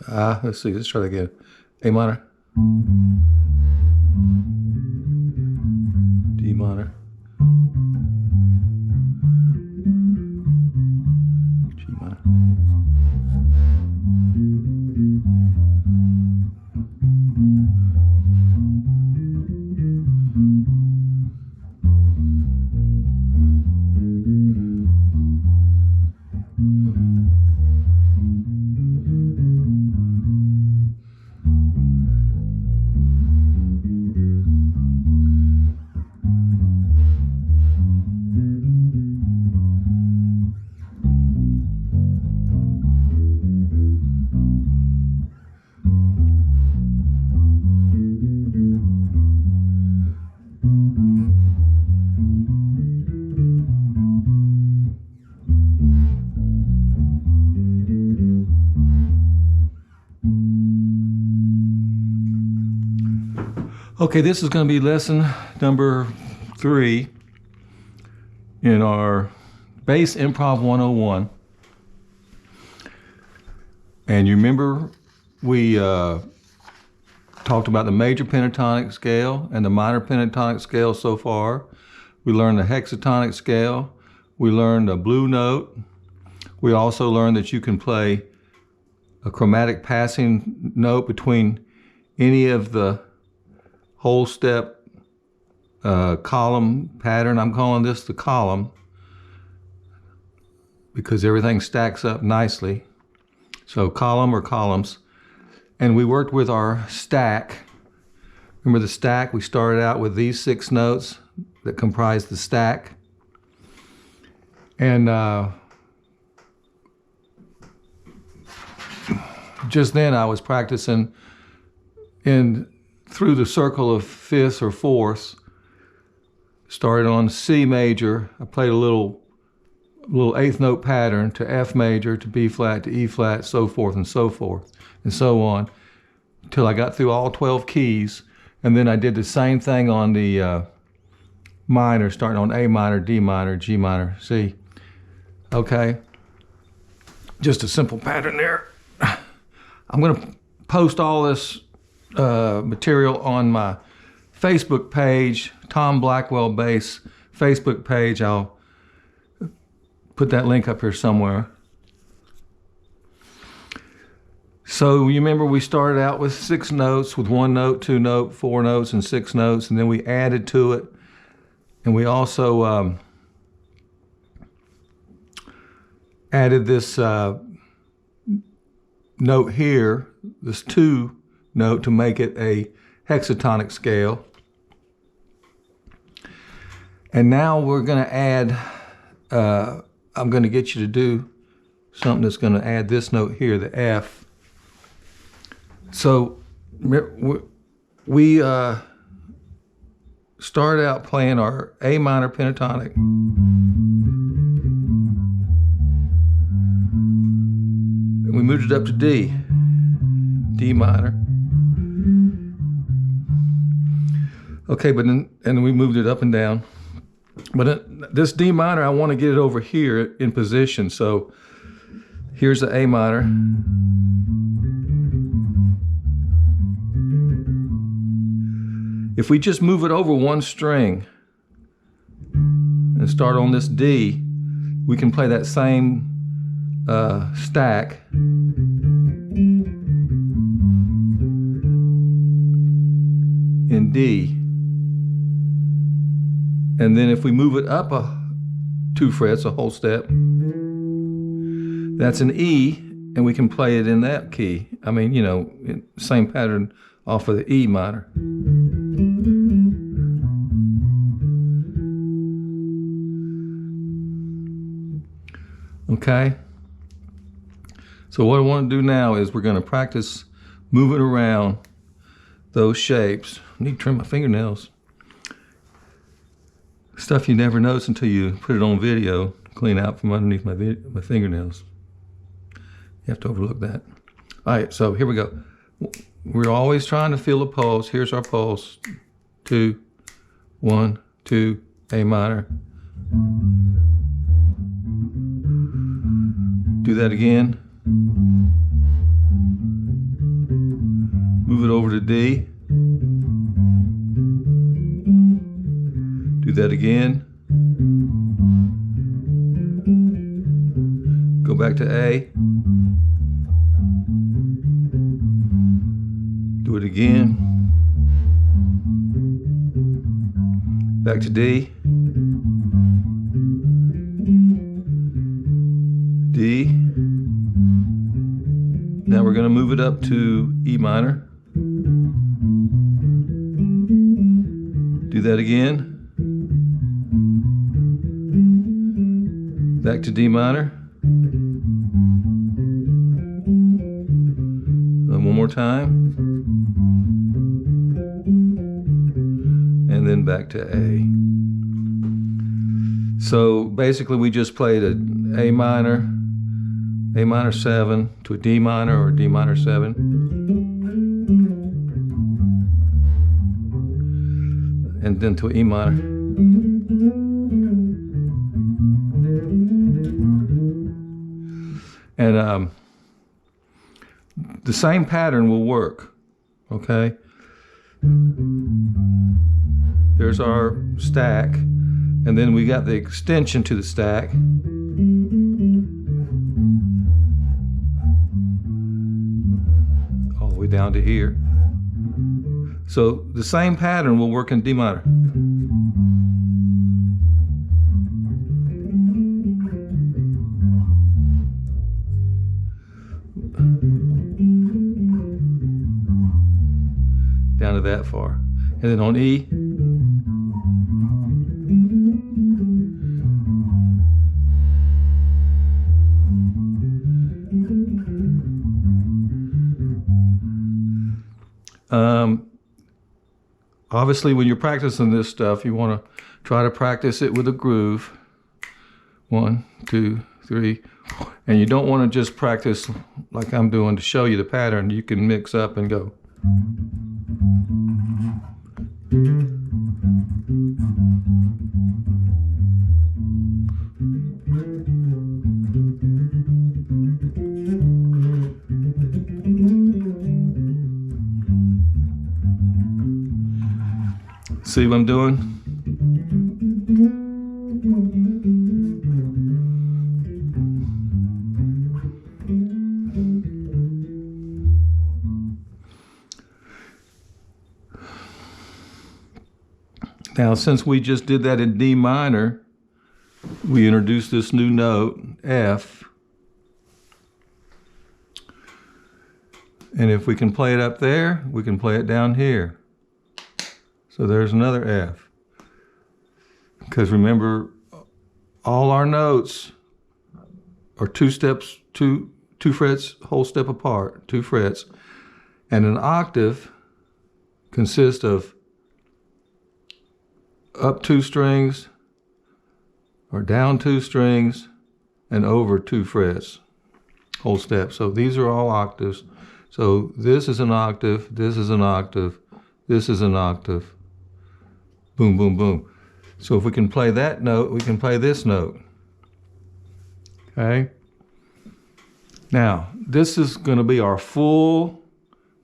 Let's see, let's try that again. A minor, D minor, G minor. Okay, this is going to be lesson number 3 in our Bass Improv 101. And you remember we talked about the major pentatonic scale and the minor pentatonic scale so far. We learned the hexatonic scale. We learned a blue note. We also learned that you can play a chromatic passing note between any of the whole step column pattern. I'm calling this the column because everything stacks up nicely. So column or columns. And we worked with our stack. Remember the stack? We started out with these 6 notes that comprise the stack. And just then I was practicing through the circle of 5ths or 4ths. Started on C major. I played a little 8th note pattern to F major, to B flat, to E flat, so forth and so forth, and so on, until I got through all 12 keys. And then I did the same thing on the minor, starting on A minor, D minor, G minor, C. Okay, just a simple pattern there. I'm gonna post all this material on my Facebook page, Tom Blackwell Bass Facebook page. I'll put that link up here somewhere. So you remember we started out with 6 notes, with 1 note, 2 note, 4 notes, and 6 notes, and then we added to it. And we also added this note here, this 2 note, to make it a hexatonic scale. And now we're going to add, I'm going to get you to do something that's going to add this note here, the F. So we started out playing our A minor pentatonic. And we moved it up to D, D minor. Okay, but then, and we moved it up and down. But this D minor, I want to get it over here in position. So here's the A minor. If we just move it over 1 string and start on this D, we can play that same stack. In D. And then if we move it up 2 frets, a whole step, that's an E, and we can play it in that key. I mean, you know, same pattern off of the E minor. Okay? So what I want to do now is we're going to practice moving around those shapes. I need to trim my fingernails. Stuff you never notice until you put it on video, clean out from underneath my fingernails. You have to overlook that. All right, so here we go. We're always trying to feel a pulse. Here's our pulse. 2, 1, 2, A minor. Do that again. Move it over to D. Do that again. Go back to A. Do it again. Back to D. D. Now we're going to move it up to E minor. Do that again. Back to D minor. And one more time. And then back to A. So basically we just played a minor 7 to a D minor or D minor 7. And then to E minor. And the same pattern will work, okay? There's our stack, and then we got the extension to the stack. All the way down to here. So the same pattern will work in D minor. Down to that far. And then on E, obviously when you're practicing this stuff, you want to try to practice it with a groove. 1, 2, 3, and you don't want to just practice like I'm doing to show you the pattern. You can mix up and go. See what I'm doing? Now, since we just did that in D minor, we introduced this new note, F. And if we can play it up there, we can play it down here. So there's another F. Because remember, all our notes are two frets, whole step apart, 2 frets. And an octave consists of up 2 strings or down 2 strings and over 2 frets, whole step. So these are all octaves. So this is an octave, this is an octave, this is an octave. Boom, boom, boom. So if we can play that note, we can play this note. Okay? Now, this is going to be our full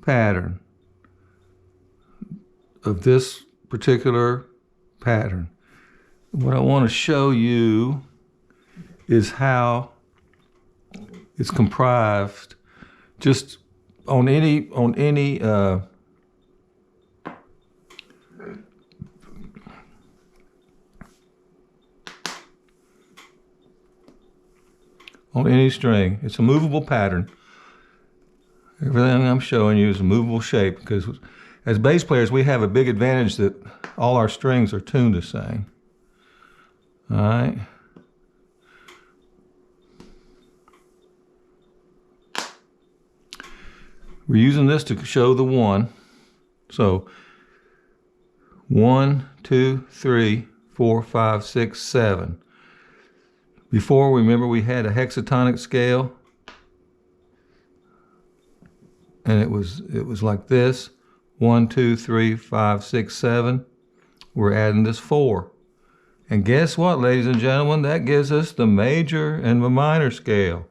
pattern of this particular pattern. What I want to show you is how it's comprised just on any string. It's a movable pattern. Everything I'm showing you is a movable shape because as bass players, we have a big advantage that all our strings are tuned the same. All right. We're using this to show the 1. So 1, 2, 3, 4, 5, 6, 7. Before, remember, we had a hexatonic scale, and it was like this: 1, 2, 3, 5, 6, 7. We're adding this 4, and guess what, ladies and gentlemen? That gives us the major and the minor scale.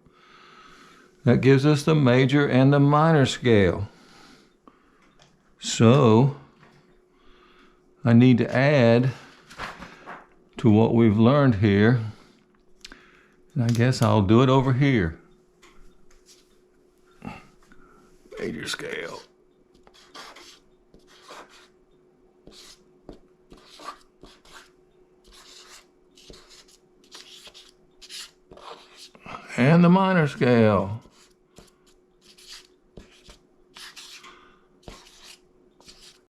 That gives us the major and the minor scale. So I need to add to what we've learned here. And I guess I'll do it over here. Major scale. And the minor scale.